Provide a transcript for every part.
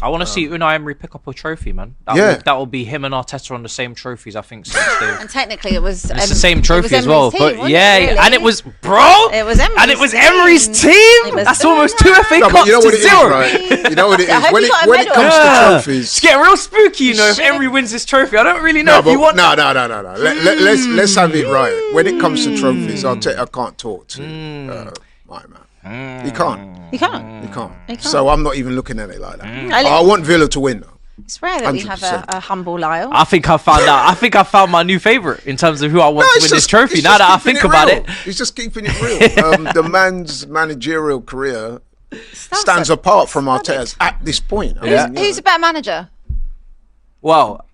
I want to see Unai Emery pick up a trophy, man. That will be him and Arteta on the same trophies, I think. And technically, it was it's the same trophy as well. Team, but yeah, really? and it was It was Emery's and it was Emery's team. That's almost 2 FA Cups but you know what to it is, 0. right? You know what it I is. hope When he got a it medal. comes to trophies, It's getting real spooky, if Emery wins this trophy. I don't really know if you want. No. Let's have it right. When it comes to trophies, Arteta can't talk to my man. He can't. So I'm not even looking at it like that. I want Villa to win, though. It's rare that we have a humble Lyle. I think I found out. I think I found my new favourite in terms of who I want to win this trophy. Now that I think about it, he's just keeping it real. The man's managerial career stands apart from Arteta's at this point. Who's a better manager? well,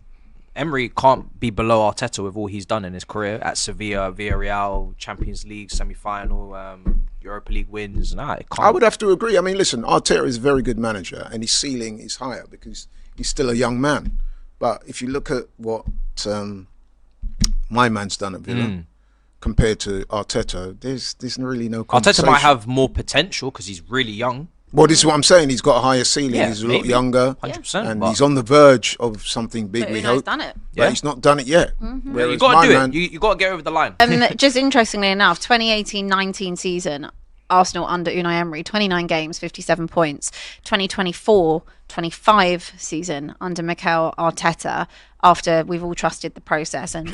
Emery can't be below Arteta with all he's done in his career at Sevilla, Villarreal, Champions League semi-final, Europa League wins. Nah, it can't. I would have to agree. I mean, listen, Arteta is a very good manager, and his ceiling is higher because he's still a young man. But if you look at what my man's done at Villa compared to Arteta, there's really no conversation. Arteta might have more potential because he's really young. Well, this is what I'm saying. He's got a higher ceiling. He's a lot younger, 100%, and he's on the verge of something big. But We Unai's hope, done it. but he's not done it yet. You got to do it. You got to get over the line. Just interestingly enough, 2018-19 season, Arsenal under Unai Emery, 29 games, 57 points. 2024-25 season under Mikel Arteta, after we've all trusted the process and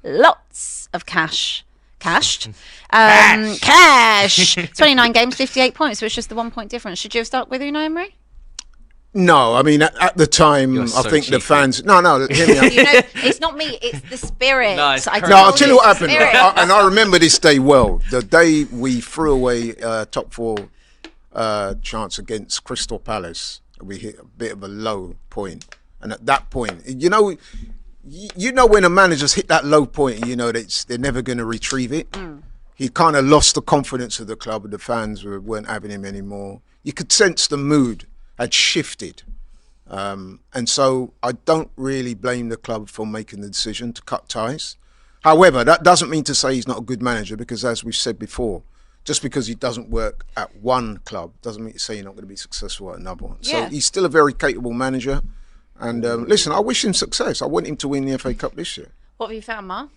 lots of cash. 29 games, 58 points, so it's just the 1 point difference. Should you have stuck with Unai Emery? No, I mean at the time, I think the fans. No, hear me out. You know, it's not me; it's the spirit. No, I'll tell you what happened, and I remember this day well. The day we threw away top four chance against Crystal Palace, we hit a bit of a low point, and at that point, you know when a manager's hit that low point, you know that they're never going to retrieve it. He kind of lost the confidence of the club, and the fans weren't having him anymore. You could sense the mood had shifted, and so I don't really blame the club for making the decision to cut ties. However, that doesn't mean to say he's not a good manager, because as we've said before, just because he doesn't work at one club doesn't mean to say you're not going to be successful at another one. So he's still a very capable manager. And listen, I wish him success. I want him to win the FA Cup this year. What have you found, Ma?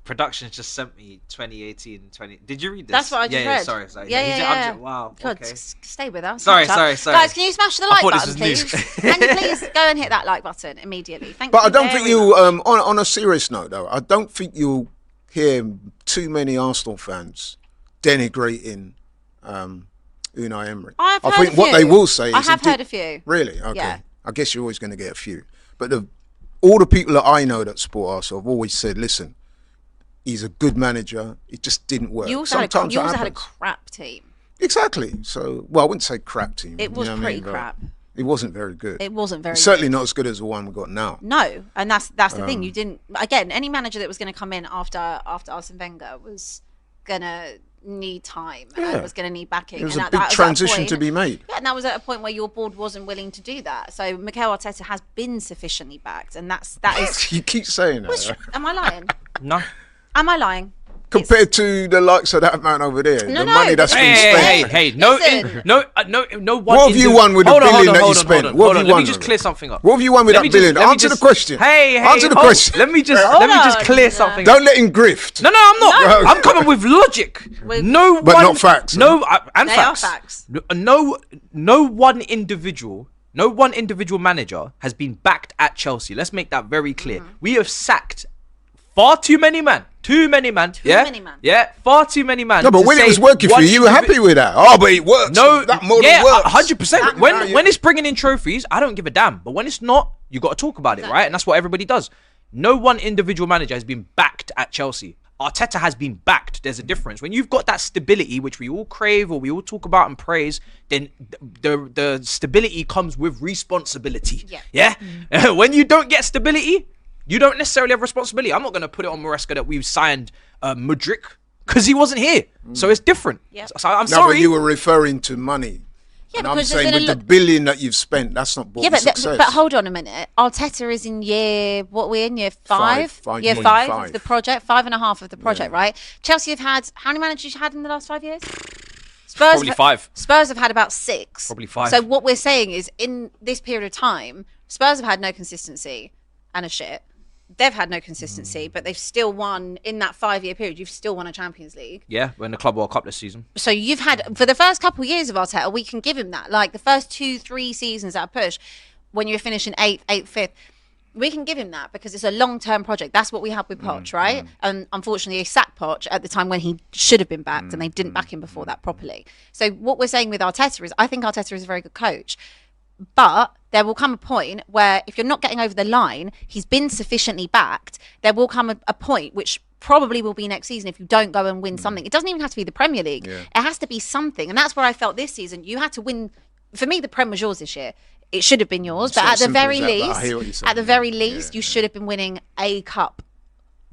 Production just sent me 2018-20. Did you read this? That's what I just read. Sorry. Yeah. Wow. God, Okay. stay with us. Sorry. Guys, can you smash the like button, please? News. Can you please go and hit that like button immediately? Thank you. But I don't think you, on a serious note though, I don't think you'll hear too many Arsenal fans denigrating Unai Emery. I think what they will say is... I have heard a few. Really? Okay. Yeah. I guess you're always going to get a few. But all the people that I know that support Arsenal have always said, listen, he's a good manager. It just didn't work. You also, had a crap team. Exactly. So, well, I wouldn't say crap team. It was pretty crap. It wasn't very good. Certainly not as good as the one we got now. No, and that's the thing. You didn't. Again, any manager that was going to come in after Arsene Wenger was going to need time and was going to need backing. It was a big transition to be made. Yeah, and that was at a point where your board wasn't willing to do that. So Mikel Arteta has been sufficiently backed, and that is. You keep saying that. Am I lying? No. Am I lying? Compared to the likes of that man over there, the money that's been spent. Hey, no one. What have you won with the billion that you spent? What have you won? Let me just clear something up. What have you won with that billion? Answer the question. Answer the question. Let me just clear something. Don't let him grift. No, I'm not. I'm coming with logic. But not facts. No, and they facts. Are facts. No one individual manager has been backed at Chelsea. Let's make that very clear. We have sacked far too many men. Too many man. Yeah, far too many man. No, but when it was working for you were happy with that. Oh, but it works. No, that model works. 100%. When it's bringing in trophies, I don't give a damn. But when it's not, you got to talk about it, right? And that's what everybody does. No one individual manager has been backed at Chelsea. Arteta has been backed. There's a difference. When you've got that stability, which we all crave or we all talk about and praise, then the stability comes with responsibility. Yeah? When you don't get stability, you don't necessarily have responsibility. I'm not going to put it on Maresca that we've signed Mudryk because he wasn't here. So it's different. Yeah. So I'm sorry. But you were referring to money. Yeah, and I'm saying with the billion that you've spent, that's not brought success. But hold on a minute. Arteta is in year 5? Year 5 of the project, 5.5 of the project, right? Chelsea have had, how many managers you had in the last 5 years? Probably 5. Spurs have had about 6. Probably 5. So what we're saying is, in this period of time, Spurs have had no consistency and a shit. They've had no consistency, but they've still won in that 5-year period. You've still won a Champions League. Yeah, we're in the Club World Cup this season. So you've had, for the first couple of years of Arteta, we can give him that. Like the first 2-3 seasons that push, when you're finishing 8th, 5th, we can give him that because it's a long-term project. That's what we had with Poch, right? And unfortunately, he sacked Poch at the time when he should have been backed, and they didn't back him before that properly. So what we're saying with Arteta is, I think Arteta is a very good coach. But there will come a point where if you're not getting over the line, he's been sufficiently backed, there will come a point, which probably will be next season if you don't go and win something. It doesn't even have to be the Premier League. It has to be something. And that's where I felt this season. You had to win. For me, the Prem was yours this year. It should have been yours. But at the very least, you should have been winning a cup.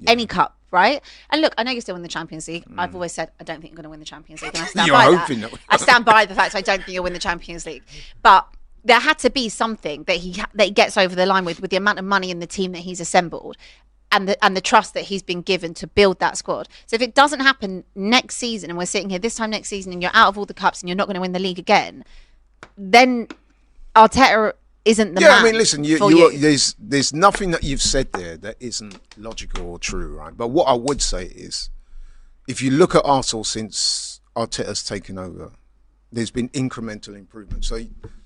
Any cup. Right? And look, I know you're still in the Champions League. I've always said, I don't think you're going to win the Champions League. And I stand You're by hoping that. that. I stand by the fact I don't think you'll win the Champions League. But there had to be something that he gets over the line with the amount of money in the team that he's assembled and the trust that he's been given to build that squad. So if it doesn't happen next season and we're sitting here this time next season and you're out of all the cups and you're not going to win the league again, then Arteta isn't the man. I mean, listen, there's nothing that you've said there that isn't logical or true, right? But what I would say is, if you look at Arsenal since Arteta's taken over, there's been incremental improvement. So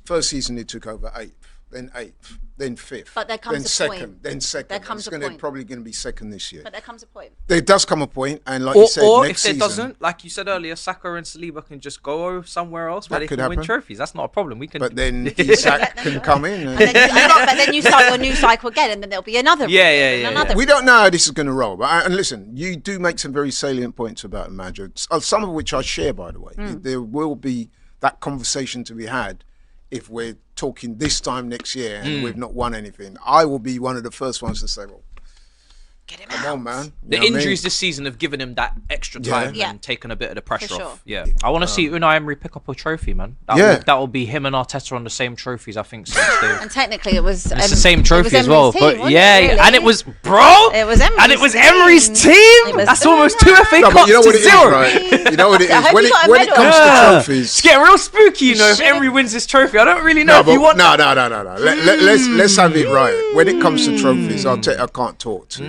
first season he took over 8th, then 8th, then 5th, But there comes then a second, point. then second. There comes it's a point. probably going to be second this year. But there comes a point. There does come a point, and like you said, Or next if there season, doesn't, like you said earlier, Saka and Saliba can just go somewhere else where That they could can win happen. trophies. That's not a problem. We can. But then Isak can come in. But then you start your new cycle again, and then there'll be another. Yeah. We don't know how this is going to roll. But and listen, you do make some very salient points about the manager, some of which I share, by the way. There will be that conversation to be had if we're talking this time next year and we've not won anything. I will be one of the first ones to say, well, Get him come out. on, man. You The know what I injuries mean? this season have given him that extra time Yeah. and taken a bit of the pressure For sure. off. Yeah, I want to see Unai Emery pick up a trophy, man. That will be him and Arteta on the same trophies, I think. Since And technically, it was. it's the same trophy as well. Emery's team, But wasn't yeah, it, really? and it was It was Emery's and it was team. Emery's team. It was That's almost 2 FA No, Cups but you know to what it is, 0. right? You know what it I is. hope When he got a it comes to medal. trophies. It's getting real spooky, you know, if should've- Emery wins this trophy. I don't really know if you want. No. Let's have it right. When it comes to trophies, Arteta can't talk to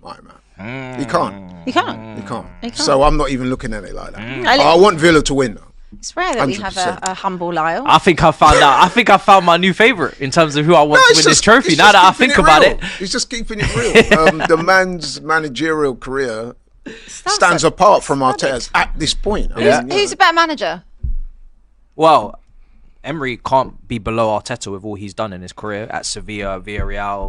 my man. He can't. You can't. He can't. He can't. So I'm not even looking at it like that. I I want Villa to win, though. It's rare that we have 100%. a humble Lyle. I think I found out. I think I found my new favorite in terms of who I want to win this trophy. Now that I think about it, He's just keeping it real. The man's managerial career stands apart from Arteta's at this point. I mean, Who's a better manager? well, Emery can't be below Arteta with all he's done in his career at Sevilla, Villarreal,